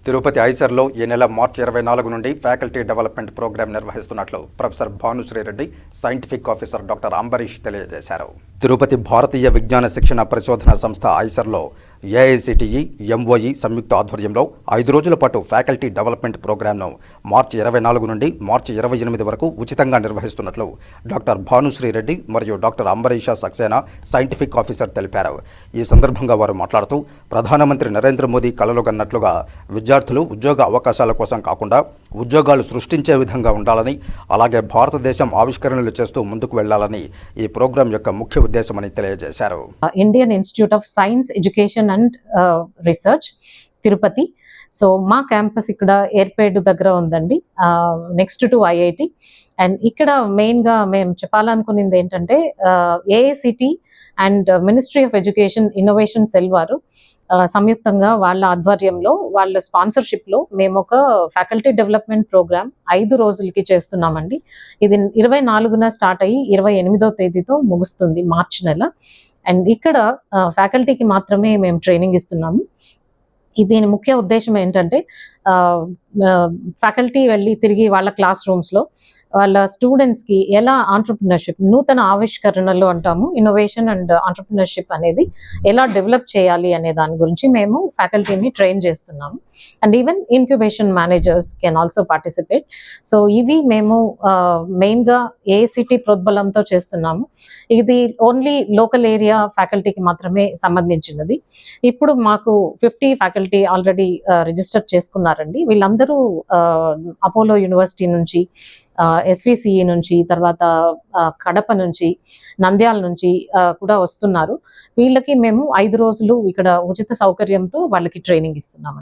తిరుపతి ఐసర్లో ఈ నెల మార్చి 24 నుండి ఫ్యాకల్టీ డెవలప్మెంట్ ప్రోగ్రాం నిర్వహిస్తున్నట్లు professor Bhanushree Reddy, scientific officer doctor Ambarish తెలియజేశారు. తిరుపతి భారతీయ విజ్ఞాన శిక్షణ పరిశోధన సంస్థ ఐసర్లో ఏఐసిటిఈ, ఎంఓఈ సంయుక్త ఆధ్వర్యంలో 5 రోజుల పాటు ఫ్యాకల్టీ డెవలప్మెంట్ ప్రోగ్రాంను మార్చి 24 నుండి మార్చి 28 వరకు ఉచితంగా నిర్వహిస్తున్నట్లు డాక్టర్ భానుశ్రీ రెడ్డి మరియు doctor Ambarisha Saxena, scientific officer తెలిపారు. ఈ సందర్భంగా వారు మాట్లాడుతూ ప్రధానమంత్రి నరేంద్ర మోదీ కలలు కన్నట్లుగా విద్యార్థులు ఉద్యోగ అవకాశాల కోసం కాకుండా ఉద్యోగాలు సృష్టించే విధంగా ఉండాలని, అలాగే భారతదేశం ఆవిష్కరణలు చేస్తూ ముందుకు వెళ్లాలని ఈ ప్రోగ్రాం యొక్క ముఖ్య ఉద్దేశమని తెలియజేశారు. Indian institute of science education and research Tirupati. So మా క్యాంపస్ ఇక్కడ ఏర్పేడు దగ్గర ఉందండి, నెక్స్ట్ టు ఐఐటి. అండ్ ఇక్కడ మెయిన్గా మేము చెప్పాలనుకునేది ఏంటంటే AICTE and ministry of education innovation cell వారు సంయుక్తంగా వాళ్ళ ఆధ్వర్యంలో, వాళ్ళ స్పాన్సర్షిప్లో మేము ఒక ఫ్యాకల్టీ డెవలప్మెంట్ ప్రోగ్రామ్ 5 రోజులకి చేస్తున్నామండి. ఇది 24న స్టార్ట్ అయ్యి 28వ తేదీతో ముగుస్తుంది, మార్చి నెల. అండ్ ఇక్కడ ఫ్యాకల్టీకి మాత్రమే మేము ట్రైనింగ్ ఇస్తున్నాము. దీని ముఖ్య ఉద్దేశం ఏంటంటే ఫ్యాకల్టీ వెళ్ళి తిరిగి వాళ్ళ క్లాస్ రూమ్స్లో వాళ్ళ స్టూడెంట్స్కి ఎలా ఆంట్రప్రినర్షిప్, నూతన ఆవిష్కరణలు అంటాము, ఇన్నోవేషన్ అండ్ ఆంట్రప్రినర్షిప్ అనేది ఎలా డెవలప్ చేయాలి అనే దాని గురించి మేము ఫ్యాకల్టీని ట్రైన్ చేస్తున్నాము. And even incubation managers can also participate. So ఇవి మేము మెయిన్గా ఏఐసిటి ప్రోద్బలంతో చేస్తున్నాము. ఇది ఓన్లీ లోకల్ ఏరియా ఫ్యాకల్టీకి మాత్రమే సంబంధించినది. ఇప్పుడు మాకు 50 ఫ్యాకల్టీ ఆల్రెడీ రిజిస్టర్ చేసుకున్నారండి. వీళ్ళందరూ అపోలో యూనివర్సిటీ నుంచి, ఎస్విసిఈ నుంచి, తర్వాత కడప నుంచి, నంద్యాల నుంచి కూడా వస్తున్నారు. వీళ్ళకి మేము 5 రోజులు ఇక్కడ ఉచిత సౌకర్యంతో వాళ్ళకి ట్రైనింగ్ ఇస్తున్నాము.